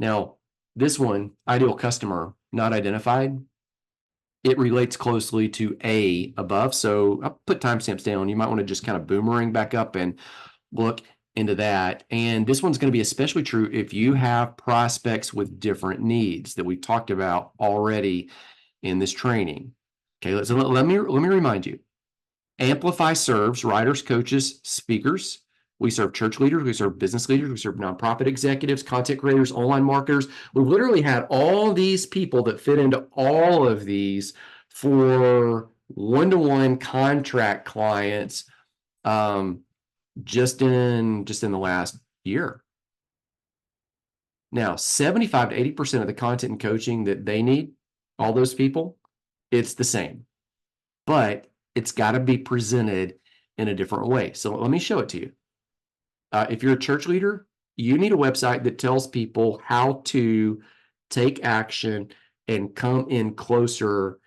Now, this one, ideal customer, not identified, it relates closely to A above. So I'll put timestamps down. You might want to just kind of boomerang back up and look into that. And this one's going to be especially true if you have prospects with different needs that we talked about already in this training. Okay, so let me remind you. Amplify serves writers, coaches, speakers. We serve church leaders, we serve business leaders, we serve nonprofit executives, content creators, online marketers. We've literally had all these people that fit into all of these for one-to-one contract clients just in the last year. Now, 75 to 80% of the content and coaching that they need, all those people, it's the same, but it's got to be presented in a different way. So let me show it to you. If you're a church leader, you need a website that tells people how to take action and come in closer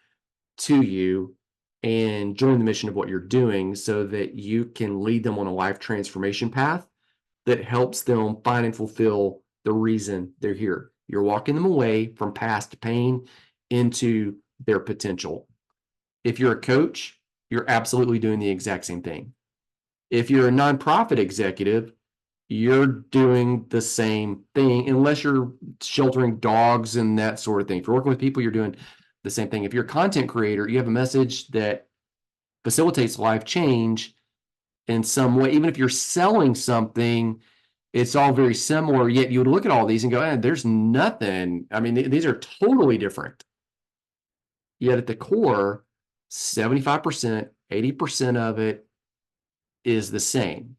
to you and join the mission of what you're doing so that you can lead them on a life transformation path that helps them find and fulfill the reason they're here. You're walking them away from past pain into their potential. If you're a coach, you're absolutely doing the exact same thing. If you're a nonprofit executive, you're doing the same thing, unless you're sheltering dogs and that sort of thing. If you're working with people, you're doing the same thing. If you're a content creator, you have a message that facilitates life change in some way. Even if you're selling something, it's all very similar, yet you would look at all these and go, there's nothing. I mean, these are totally different. Yet at the core, 75%, 80% of it is the same.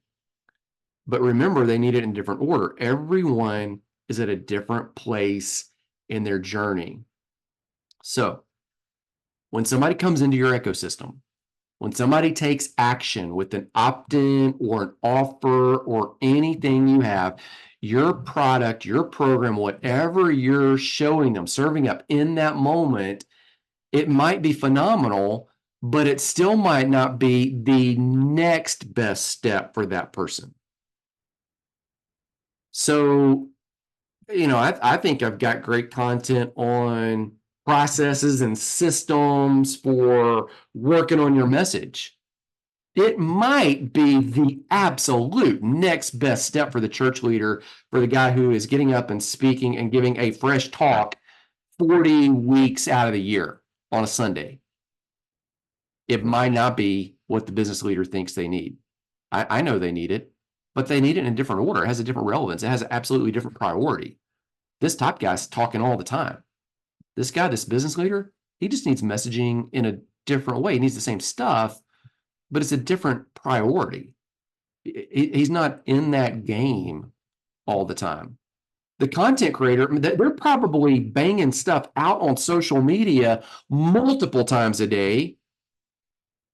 But remember, they need it in different order. Everyone is at a different place in their journey. So when somebody comes into your ecosystem, when somebody takes action with an opt-in or an offer or anything you have, your product, your program, whatever you're showing them, serving up in that moment, it might be phenomenal, but it still might not be the next best step for that person. So, I think I've got great content on processes and systems for working on your message. It might be the absolute next best step for the church leader, for the guy who is getting up and speaking and giving a fresh talk 40 weeks out of the year on a Sunday. It might not be what the business leader thinks they need. I know they need it, but they need it in a different order. It has a different relevance. It has an absolutely different priority. This top guy's talking all the time. This guy, this business leader, he just needs messaging in a different way. He needs the same stuff, but it's a different priority. He's not in that game all the time. The content creator, they're probably banging stuff out on social media multiple times a day.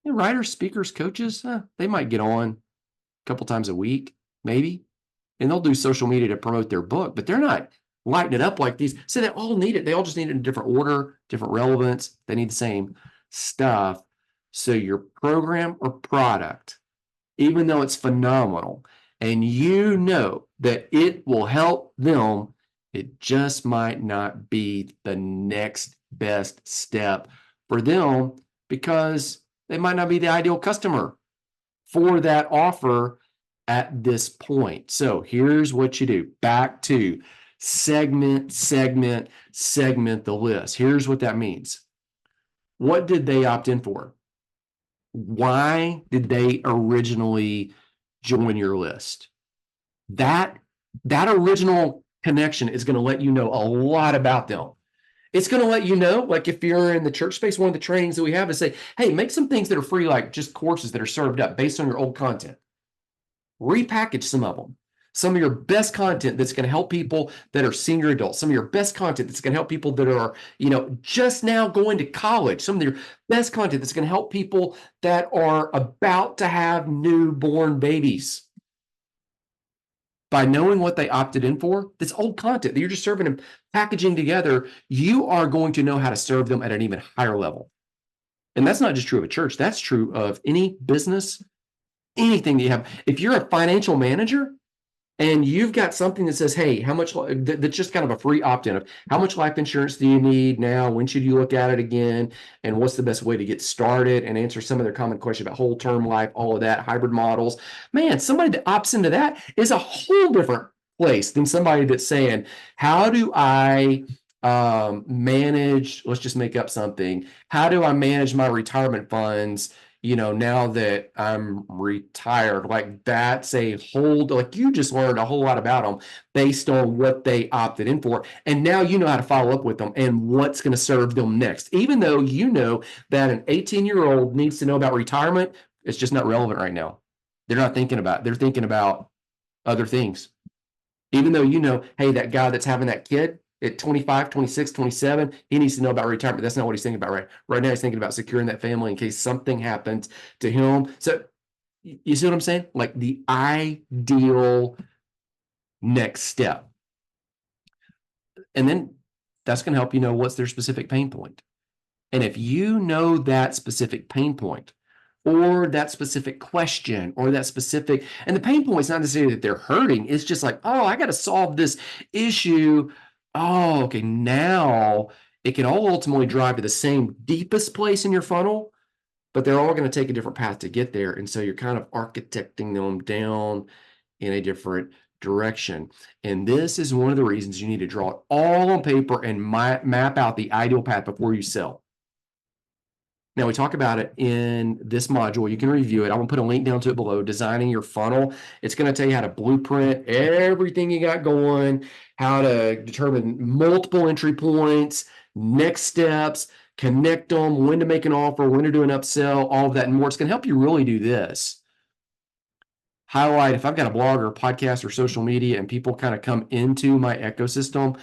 And writers, speakers, coaches, they might get on a couple times a week, maybe, and they'll do social media to promote their book, but they're not lighting it up like these. So they all need it. They all just need it in a different order, different relevance. They need the same stuff. So your program or product, even though it's phenomenal and you know that it will help them, it just might not be the next best step for them because they might not be the ideal customer for that offer at this point. So here's what you do. Back to segment the list. Here's what that means. What did they opt in for? Why did they originally join your list? That original connection is going to let you know a lot about them. It's going to let you know, like if you're in the church space, one of the trainings that we have is say, hey, make some things that are free, like just courses that are served up based on your old content. Repackage some of them. Some of your best content that's going to help people that are senior adults. Some of your best content that's going to help people that are, just now going to college. Some of your best content that's going to help people that are about to have newborn babies. By knowing what they opted in for, this old content that you're just serving and packaging together, you are going to know how to serve them at an even higher level. And that's not just true of a church. That's true of any business, anything that you have. If you're a financial manager and you've got something that says, hey, how much, that's just kind of a free opt-in of how much life insurance do you need now? When should you look at it again? And what's the best way to get started, and answer some of their common questions about whole term life, all of that, hybrid models. Man, somebody that opts into that is a whole different place than somebody that's saying, how do I manage, let's just make up something. How do I manage my retirement funds, now that I'm retired? Like, that's a whole, like, you just learned a whole lot about them based on what they opted in for. And now you know how to follow up with them and what's going to serve them next. Even though you know that an 18-year-old needs to know about retirement, it's just not relevant right now. They're not thinking about it. They're thinking about other things. Even though hey, that guy that's having that kid at 25, 26, 27, he needs to know about retirement. That's not what he's thinking about right now. He's thinking about securing that family in case something happens to him. So you see what I'm saying? Like, the ideal next step. And then that's going to help you know what's their specific pain point. And if you know that specific pain point, or that specific question, or that specific, and the pain point is not necessarily that they're hurting. It's just like, oh, I got to solve this issue. Oh, okay. Now it can all ultimately drive to the same deepest place in your funnel, but they're all going to take a different path to get there. And so you're kind of architecting them down in a different direction. And this is one of the reasons you need to draw it all on paper and map out the ideal path before you sell. Now, we talk about it in this module. You can review it. I'm going to put a link down to it below, designing your funnel. It's going to tell you how to blueprint everything you got going, how to determine multiple entry points, next steps, connect them, when to make an offer, when to do an upsell, all of that and more. It's going to help you really do this. Highlight, if I've got a blog or a podcast or social media and people kind of come into my ecosystem,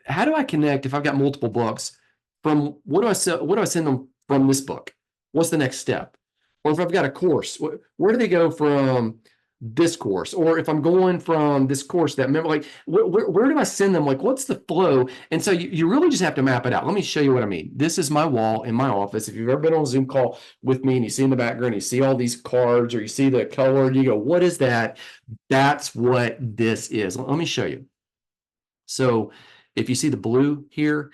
how do I connect if I've got multiple books? From what do I send them from this book? What's the next step? Or if I've got a course, where do they go from this course? Or if I'm going from this course, that member, like, where do I send them? Like, what's the flow? And so you really just have to map it out. Let me show you what I mean. This is my wall in my office. If you've ever been on a Zoom call with me and you see in the background, you see all these cards, or you see the color, you go, what is that? That's what this is. Let me show you. So if you see the blue here,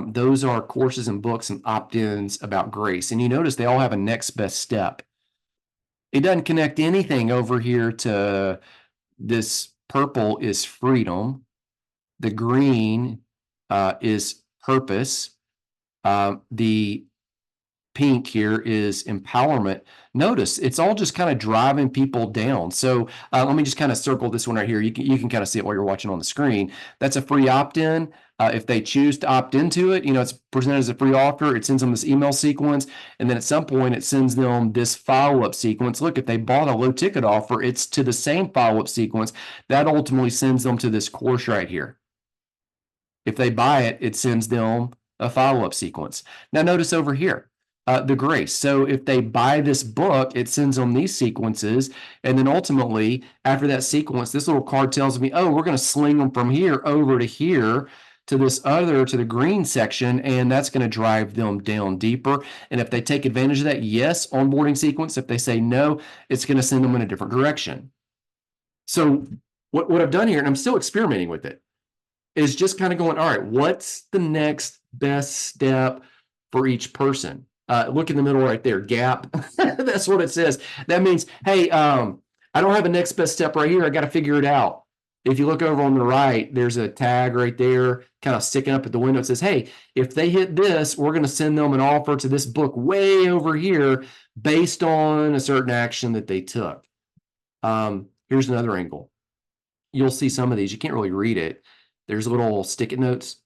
those are courses and books and opt-ins about grace. And you notice they all have a next best step. It doesn't connect anything over here to this. Purple is freedom. The green is purpose. The pink here is empowerment. Notice it's all just kind of driving people down. So let me just kind of circle this one right here. You can kind of see it while you're watching on the screen. That's a free opt-in. If they choose to opt into it, it's presented as a free offer. It sends them this email sequence, and then at some point it sends them this follow-up sequence. Look, if they bought a low ticket offer, it's to the same follow-up sequence. That ultimately sends them to this course right here. If they buy it, it sends them a follow-up sequence. Now notice over here, the grace. So if they buy this book, it sends them these sequences. And then ultimately, after that sequence, this little card tells me, oh, we're going to sling them from here over to here, to this other, to the green section, and that's going to drive them down deeper. And if they take advantage of that, yes, onboarding sequence. If they say no, it's going to send them in a different direction. So what I've done here, and I'm still experimenting with it, is just kind of going, all right, what's the next best step for each person? Look in the middle right there, gap. That's what it says. That means, hey, I don't have a next best step right here. I got to figure it out. If you look over on the right, there's a tag right there kind of sticking up at the window. It says, hey, if they hit this, we're going to send them an offer to this book way over here based on a certain action that they took. Here's another angle. You'll see some of these. You can't really read it. There's little sticky notes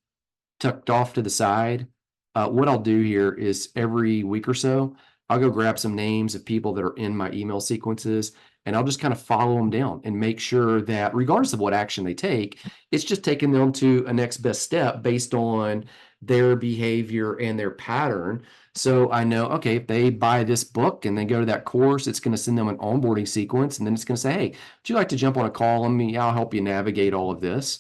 tucked off to the side. What I'll do here is every week or so, I'll go grab some names of people that are in my email sequences, and I'll just kind of follow them down and make sure that regardless of what action they take, it's just taking them to a next best step based on their behavior and their pattern. So I know, okay, if they buy this book and they go to that course, it's going to send them an onboarding sequence, and then it's going to say, hey, would you like to jump on a call? I'll help you navigate all of this.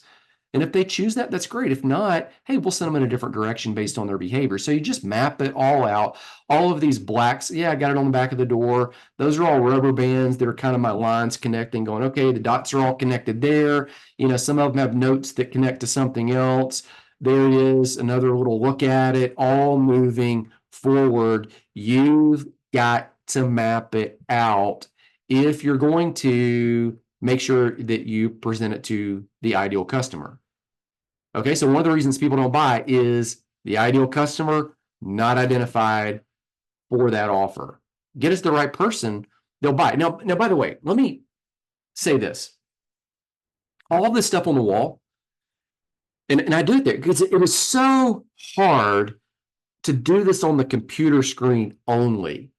And if they choose that, that's great. If not, hey, we'll send them in a different direction based on their behavior. So you just map it all out. All of these blacks, yeah, I got it on the back of the door. Those are all rubber bands that are kind of my lines connecting, going, okay, the dots are all connected there. Some of them have notes that connect to something else. There it is, another little look at it, all moving forward. You've got to map it out if you're going to make sure that you present it to the ideal customer. Okay, so one of the reasons people don't buy is the ideal customer not identified for that offer. Get us the right person, they'll buy. Now, by the way, let me say this. All this stuff on the wall, and I do it there because it was so hard to do this on the computer screen only.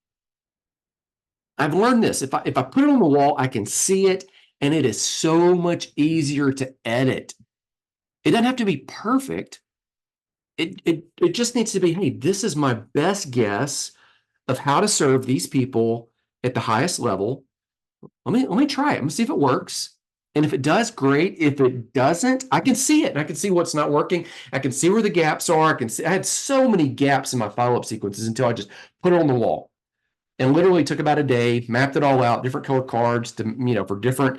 I've learned this. If I put it on the wall, I can see it, and it is so much easier to edit. It doesn't have to be perfect. It just needs to be, hey, this is my best guess of how to serve these people at the highest level. Let me try it. Let me see if it works. And if it does, great. If it doesn't, I can see it. I can see what's not working. I can see where the gaps are. I had so many gaps in my follow-up sequences until I just put it on the wall. And literally took about a day, mapped it all out, different color cards to, for different,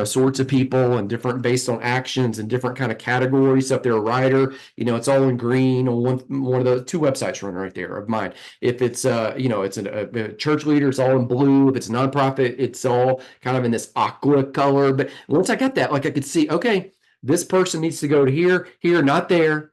sorts of people and different based on actions and different kind of categories. So if they're a writer, it's all in green on one of the two websites running right there of mine. If it's, it's a church leader, it's all in blue. If it's a nonprofit, it's all kind of in this aqua color. But once I got that, like I could see, okay, this person needs to go to here, not there.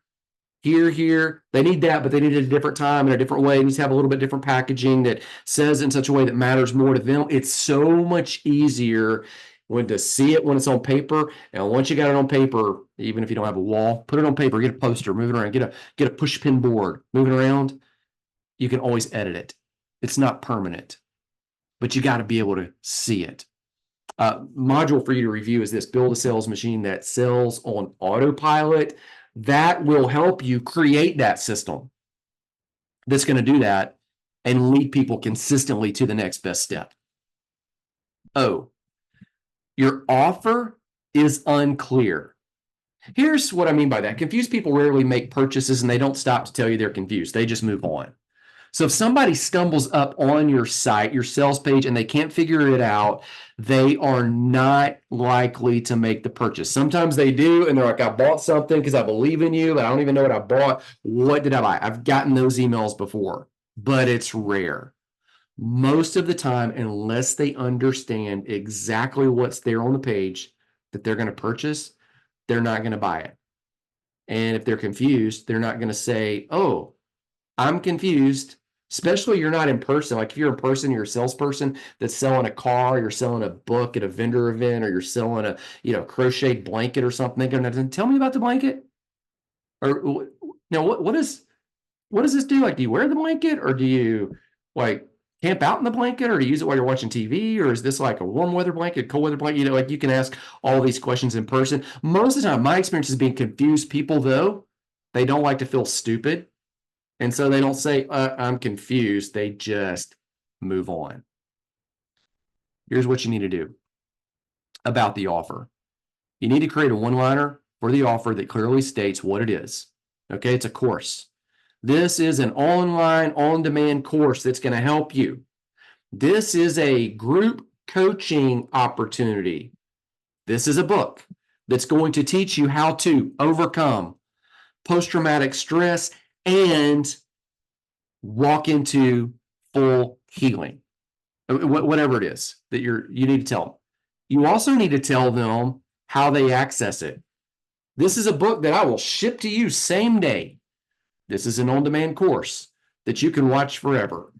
Here, they need that, but they need it at a different time in a different way. It needs to have a little bit different packaging that says in such a way that matters more to them. It's so much easier when to see it when it's on paper. And once you got it on paper, even if you don't have a wall, put it on paper, get a poster, move it around, get a push pin board, move it around. You can always edit it. It's not permanent, but you got to be able to see it. Module for you to review is this: build a sales machine that sells on autopilot. That will help you create that system that's going to do that and lead people consistently to the next best step. Oh, your offer is unclear. Here's what I mean by that. Confused people rarely make purchases, and they don't stop to tell you they're confused. They just move on. So if somebody stumbles up on your site, your sales page, and they can't figure it out, they are not likely to make the purchase. Sometimes they do, and they're like, I bought something because I believe in you, but I don't even know what I bought. What did I buy? I've gotten those emails before, but it's rare. Most of the time, unless they understand exactly what's there on the page that they're going to purchase, they're not going to buy it. And if they're confused, they're not going to say, oh, I'm confused, especially you're not in person. Like if you're in person, you're a salesperson that's selling a car, you're selling a book at a vendor event, or you're selling a crocheted blanket or something. They're going to tell me about the blanket. Or what does this do? Like, do you wear the blanket, or do you like camp out in the blanket, or do you use it while you're watching TV? Or is this like a warm weather blanket, cold weather blanket? Like you can ask all these questions in person. Most of the time, my experience is being confused people, though, they don't like to feel stupid. And so they don't say, I'm confused. They just move on. Here's what you need to do about the offer. You need to create a one-liner for the offer that clearly states what it is. Okay, it's a course. This is an online, on-demand course that's going to help you. This is a group coaching opportunity. This is a book that's going to teach you how to overcome post-traumatic stress and walk into full healing, whatever it is that you need to tell them. You also need to tell them how they access it. This is a book that I will ship to you same day. This is an on-demand course that you can watch forever.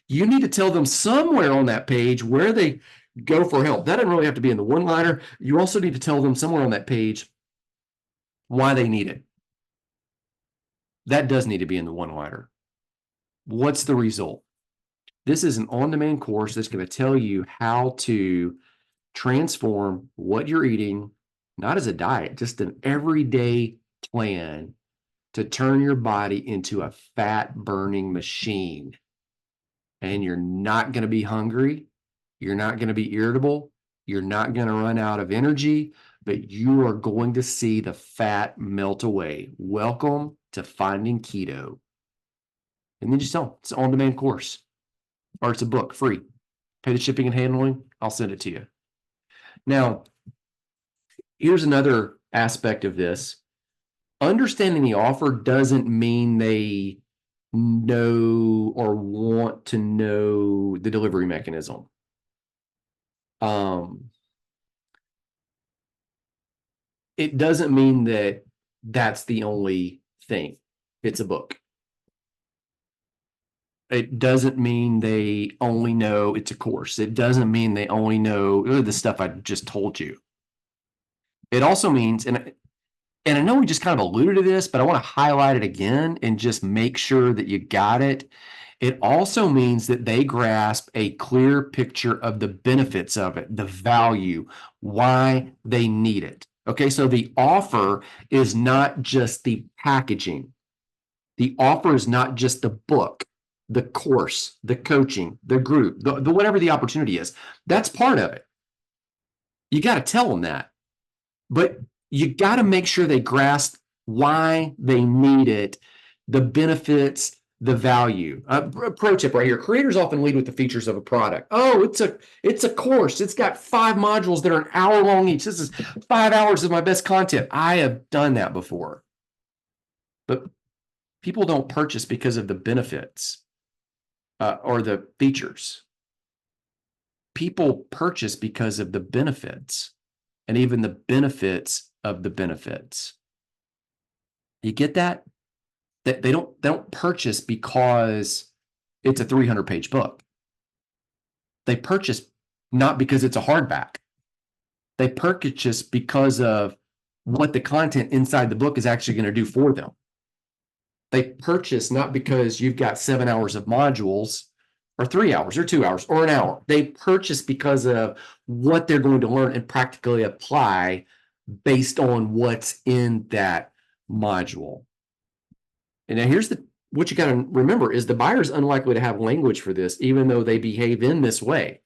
You need to tell them somewhere on that page where they go for help. That doesn't really have to be in the one-liner. You also need to tell them somewhere on that page why they need it. That does need to be in the one-liner. What's the result? This is an on-demand course that's going to tell you how to transform what you're eating, not as a diet, just an everyday plan to turn your body into a fat-burning machine. And you're not going to be hungry. You're not going to be irritable. You're not going to run out of energy. but you are going to see the fat melt away. Welcome to Finding Keto. And then just tell them it's an on-demand course, or it's a book, free. Pay the shipping and handling, I'll send it to you. Now, here's another aspect of this. Understanding the offer doesn't mean they know or want to know the delivery mechanism. It doesn't mean that that's the only thing. It's a book. It doesn't mean they only know it's a course. It doesn't mean they only know the stuff I just told you. It also means, and I know we just kind of alluded to this, but I want to highlight it again and just make sure that you got it. It also means that they grasp a clear picture of the benefits of it, the value, why they need it. Okay, so the offer is not just the packaging. The offer is not just the book, the course, the coaching, the group, the whatever the opportunity is. That's part of it. You got to tell them that. But you got to make sure they grasp why they need it, the benefits, the value. Pro tip right here. Creators often lead with the features of a product. Oh, it's a course. It's got 5 modules that are an hour long each. This is 5 hours of my best content. I have done that before. But people don't purchase because of the benefits or the features. People purchase because of the benefits and even the benefits of the benefits. You get that? They don't purchase because it's a 300-page book. They purchase not because it's a hardback. They purchase because of what the content inside the book is actually going to do for them. They purchase not because you've got 7 hours of modules or 3 hours or 2 hours or an hour. They purchase because of what they're going to learn and practically apply based on what's in that module. And now here's what you got to remember is the buyer is unlikely to have language for this, even though they behave in this way.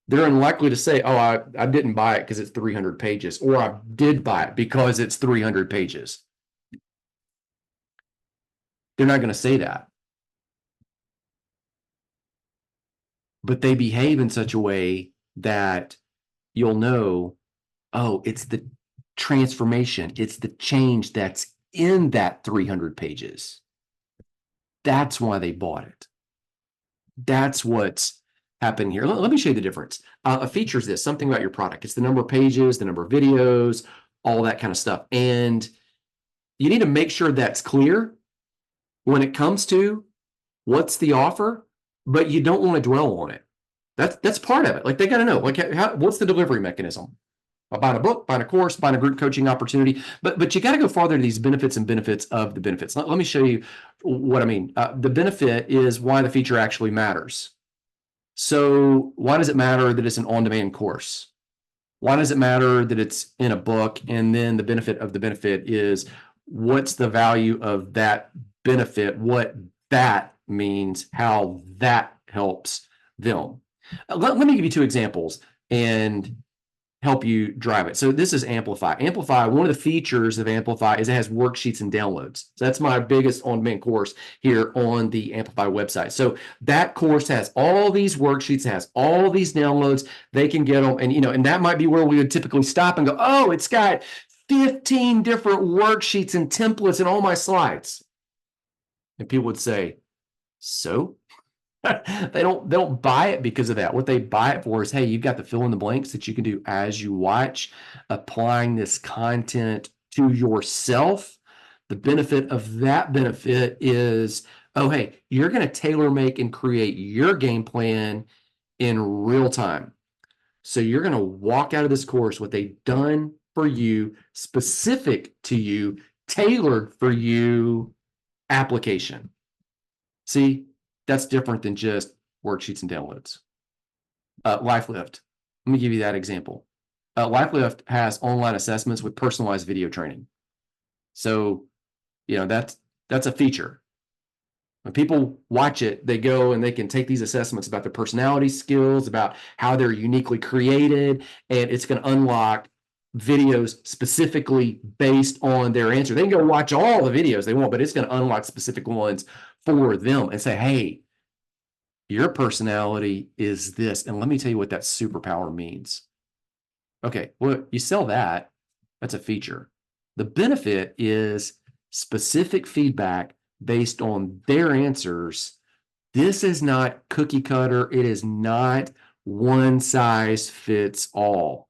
They're unlikely to say, oh, I didn't buy it because it's 300 pages, or I did buy it because it's 300 pages. They're not going to say that. But they behave in such a way that you'll know, oh, it's the transformation. It's the change that's in that 300 pages. That's why they bought it. That's what's happening here. Let me show you the difference. A feature is this, something about your product. It's the number of pages, the number of videos, all that kind of stuff. And you need to make sure that's clear when it comes to what's the offer, but you don't want to dwell on it. That's part of it. Like they got to know, like, what's the delivery mechanism? Buying a book, buying a course, buying a group coaching opportunity, but you got to go farther to these benefits and benefits of the benefits. Let me show you what I mean. The benefit is why the feature actually matters. So why does it matter that it's an on-demand course? Why does it matter that it's in a book? And then the benefit of the benefit is what's the value of that benefit, what that means, how that helps them. Let me give you 2 examples and help you drive it. So this is Amplify. Amplify, one of the features of Amplify is it has worksheets and downloads. So that's my biggest on-demand course here on the Amplify website. So that course has all these worksheets, has all these downloads. They can get them, and and that might be where we would typically stop and go, oh, it's got 15 different worksheets and templates in all my slides. And people would say, so? They don't buy it because of that. What they buy it for is, hey, you've got the fill in the blanks that you can do as you watch, applying this content to yourself. The benefit of that benefit is, oh, hey, you're going to tailor make and create your game plan in real time. So you're going to walk out of this course with a done for you, specific to you, tailored for you application. See? That's different than just worksheets and downloads. LifeLift. Let me give you that example. LifeLift has online assessments with personalized video training. So, that's a feature. When people watch it, they go and they can take these assessments about their personality skills, about how they're uniquely created, and it's going to unlock videos specifically based on their answer. They can go watch all the videos they want, but it's going to unlock specific ones for them and say, hey, your personality is this. And let me tell you what that superpower means. Okay, well, you sell that. That's a feature. The benefit is specific feedback based on their answers. This is not cookie cutter. It is not one size fits all.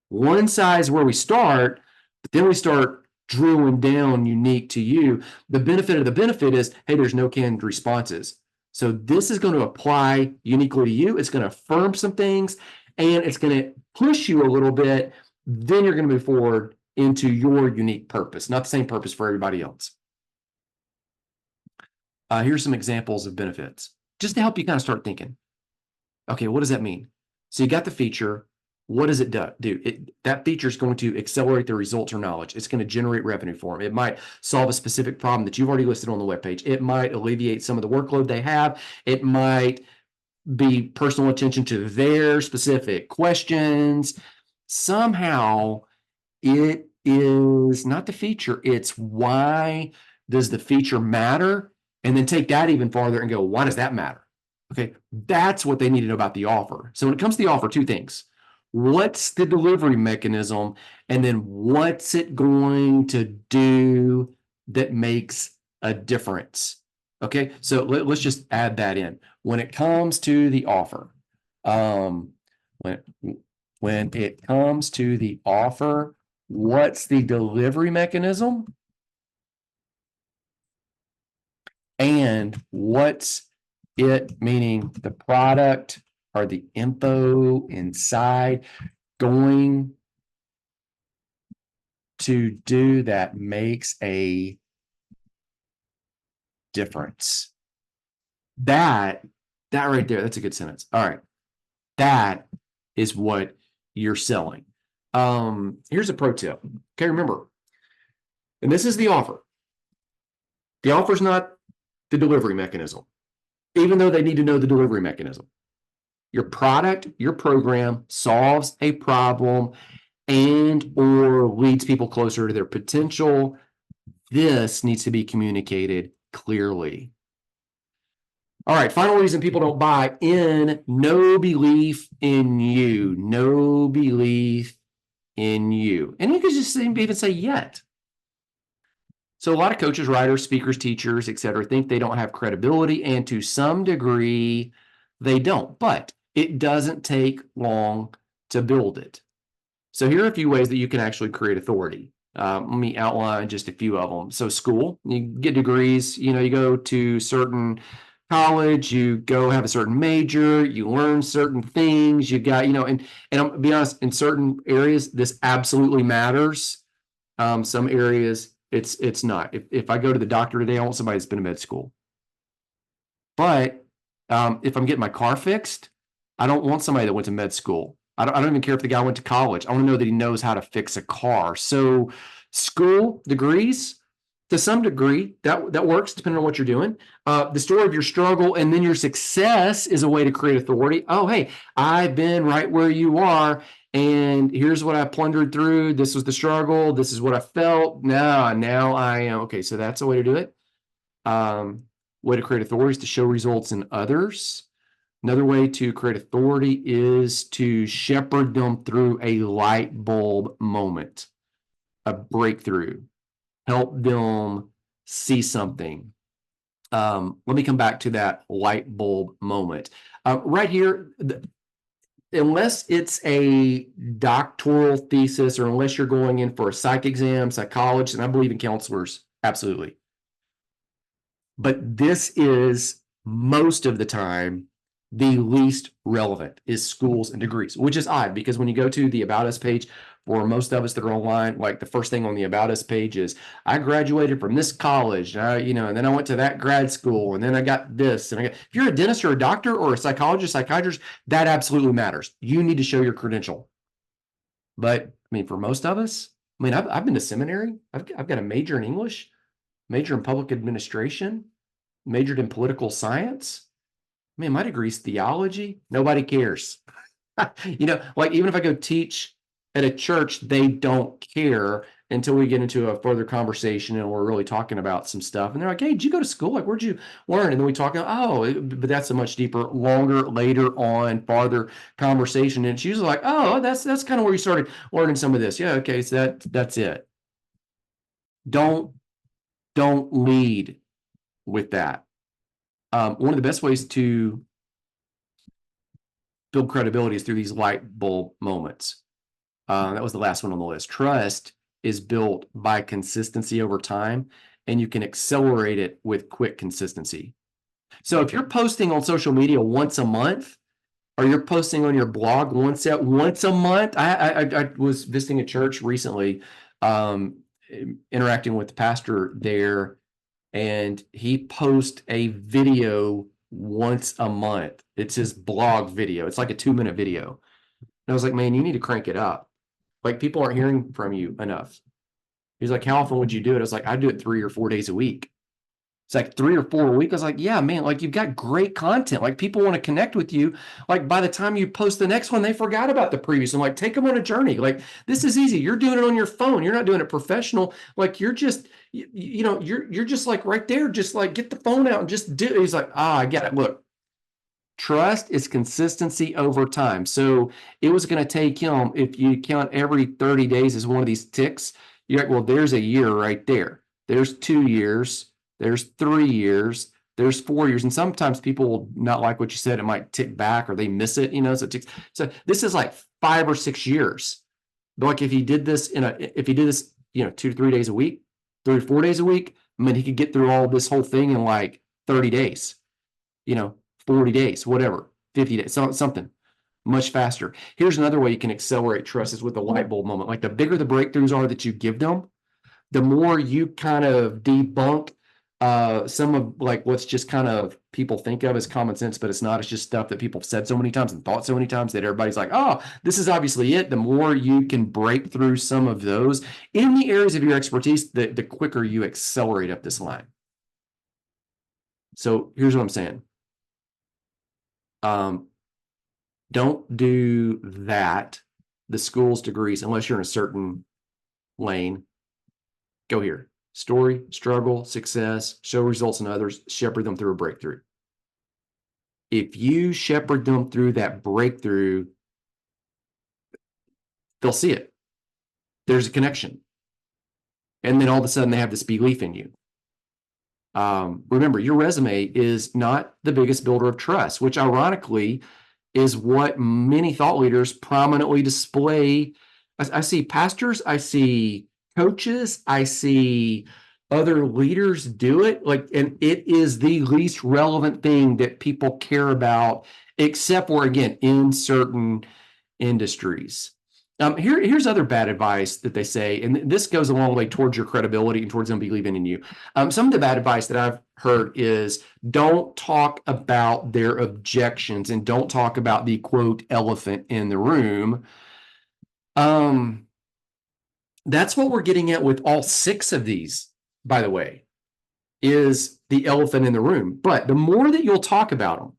One size where we start, but then we start drilling down unique to you. The benefit of the benefit is, hey, there's no canned responses. So this is going to apply uniquely to you. It's going to affirm some things, and it's going to push you a little bit. Then you're going to move forward into your unique purpose, not the same purpose for everybody else. Here's some examples of benefits, just to help you kind of start thinking. Okay, what does that mean? So you got the feature. What does it do? That feature is going to accelerate the results or knowledge. It's going to generate revenue for them. It might solve a specific problem that you've already listed on the webpage. It might alleviate some of the workload they have. It might be personal attention to their specific questions. Somehow it is not the feature. It's why does the feature matter? And then take that even farther and go, why does that matter? Okay, that's what they need to know about the offer. So when it comes to the offer, two things. What's the delivery mechanism? And then what's it going to do that makes a difference? Okay, so let's just add that in. When it comes to the offer, when it comes to the offer, what's the delivery mechanism? And what's it, meaning the product or the info inside, going to do that makes a difference? That right there, that's a good sentence. All right. That is what you're selling. Here's a pro tip. Okay, remember, and this is the offer. The offer is not the delivery mechanism, even though they need to know the delivery mechanism. Your product, your program solves a problem and or leads people closer to their potential. This needs to be communicated clearly. All right, final reason people don't buy in: no belief in you. No belief in you. And you could just even say yet. So a lot of coaches, writers, speakers, teachers, et cetera, think they don't have credibility, and to some degree, they don't. But it doesn't take long to build it. So here are a few ways that you can actually create authority. Let me outline just a few of them. So school, you get degrees, you go to certain college, you go have a certain major, you learn certain things, you got, and I'll be honest, in certain areas, this absolutely matters. Some areas, it's not. If I go to the doctor today, I want somebody that's been to med school. But if I'm getting my car fixed, I don't want somebody that went to med school. I don't even care if the guy went to college. I want to know that he knows how to fix a car. So school, degrees, to some degree, that works depending on what you're doing. The story of your struggle and then your success is a way to create authority. Oh, hey, I've been right where you are, and here's what I plundered through. This was the struggle. This is what I felt. Now I am. Okay, so that's a way to do it. Way to create authority is to show results in others. Another way to create authority is to shepherd them through a light bulb moment, a breakthrough, help them see something. Let me come back to that light bulb moment. Right here, unless it's a doctoral thesis or unless you're going in for a psych exam, psychologists, and I believe in counselors, absolutely. But this is most of the time the least relevant is schools and degrees, which is odd because when you go to the About Us page, for most of us that are online, like the first thing on the About Us page is, I graduated from this college, and then I went to that grad school, and then I got this. And if you're a dentist or a doctor or a psychologist, psychiatrist, that absolutely matters. You need to show your credential. But for most of us, I've been to seminary. I've got a major in English, major in public administration, majored in political science. My degree is theology. Nobody cares. Like even if I go teach At a church, they don't care until we get into a further conversation and we're really talking about some stuff. And they're like, hey, did you go to school? Like, where'd you learn? And then we talk, but that's a much deeper, longer, later on, farther conversation. And it's usually like, oh, that's kind of where you started learning some of this. Yeah, okay, so that's it. Don't lead with that. One of the best ways to build credibility is through these light bulb moments. That was the last one on the list. Trust is built by consistency over time, and you can accelerate it with quick consistency. So if you're posting on social media once a month, or you're posting on your blog once a month, I was visiting a church recently, interacting with the pastor there, and he posts a video once a month. It's his blog video. It's like a 2-minute video. And I was like, man, you need to crank it up. Like, people aren't hearing from you enough. He's like, how often would you do it? I was like, I do it 3 or 4 days a week. It's like 3 or 4 a week. I was like, yeah, man, like, you've got great content. Like, people want to connect with you. Like, by the time you post the next one, they forgot about the previous. I'm like, take them on a journey. Like, this is easy. You're doing it on your phone. You're not doing it professional. Like, you're just, you're just like right there. Just like, get the phone out and just do it. He's like, I get it. Look, trust is consistency over time. So it was going to take him, if you count every 30 days as one of these ticks, you're like, well, there's a year right there. There's 2 years. There's 3 years. There's 4 years. And sometimes people will not like what you said. It might tick back or they miss it, so it ticks. So this is like 5 or 6 years. But like, if he did this 2 to 3 days a week, 3 or 4 days a week, I mean, he could get through all this whole thing in like 30 days, 40 days, whatever, 50 days, something much faster. Here's another way you can accelerate trust is with a light bulb moment. Like, the bigger the breakthroughs are that you give them, the more you kind of debunk some of like what's just kind of people think of as common sense, but it's not. It's just stuff that people have said so many times and thought so many times that everybody's like, oh, this is obviously it. The more you can break through some of those in the areas of your expertise, the quicker you accelerate up this line. So here's what I'm saying. Don't do that, the school's degrees, unless you're in a certain lane. Go here. Story, struggle, success, show results in others, shepherd them through a breakthrough. If you shepherd them through that breakthrough, they'll see it. There's a connection. And then all of a sudden they have this belief in you. Remember, your resume is not the biggest builder of trust, which ironically is what many thought leaders prominently display. I see pastors, I see coaches, I see other leaders do it. Like, and it is the least relevant thing that people care about, except for, again, in certain industries. Here's other bad advice that they say, and this goes a long way towards your credibility and towards them believing in you. Some of the bad advice that I've heard is don't talk about their objections and don't talk about the quote elephant in the room. That's what we're getting at with all 6 of these, by the way, is the elephant in the room. But the more that you'll talk about them,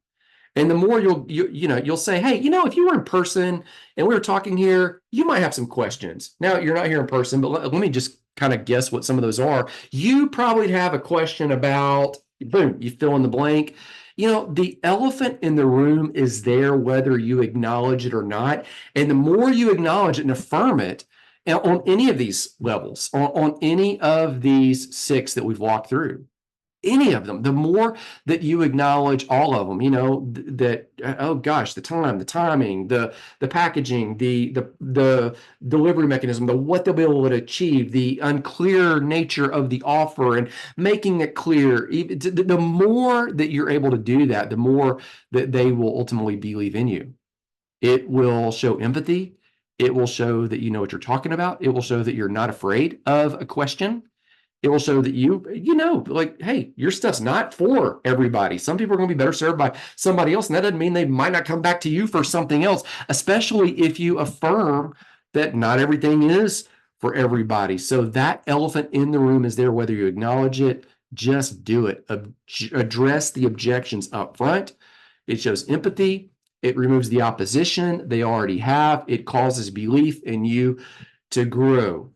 and the more you'll say, hey, if you were in person and we were talking here, you might have some questions. Now, you're not here in person, but let me just kind of guess what some of those are. You probably have a question about, boom, you fill in the blank. The elephant in the room is there whether you acknowledge it or not. And the more you acknowledge it and affirm it on any of these levels, on any of these 6 that we've walked through, any of them, the more that you acknowledge all of them, that, oh gosh, the timing, the packaging, the delivery mechanism, what they'll be able to achieve, the unclear nature of the offer and making it clear, the more that you're able to do that, the more that they will ultimately believe in you. It will show empathy. It will show that you know what you're talking about. It will show that you're not afraid of a question. It will show that like, hey, your stuff's not for everybody. Some people are going to be better served by somebody else. And that doesn't mean they might not come back to you for something else, especially if you affirm that not everything is for everybody. So that elephant in the room is there, whether you acknowledge it, just do it. Address the objections up front. It shows empathy. It removes the opposition they already have. It causes belief in you to grow.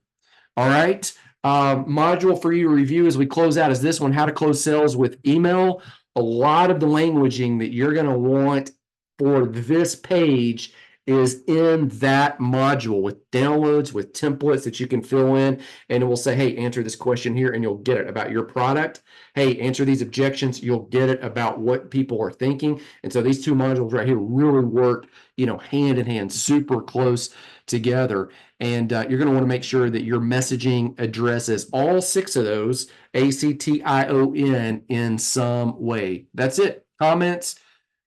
All right. Module for you to review as we close out is this one, how to close sales with email. A lot of the languaging that you're going to want for this page is in that module with downloads, with templates that you can fill in, and it will say, hey, answer this question here, and you'll get it about your product. Hey, answer these objections. You'll get it about what people are thinking. And so these two modules right here really work, hand in hand, super close together. And you're going to want to make sure that your messaging addresses all 6 of those, ACTION, in some way. That's it. Comments,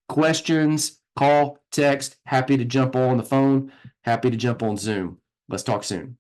questions, call, text. Happy to jump on the phone. Happy to jump on Zoom. Let's talk soon.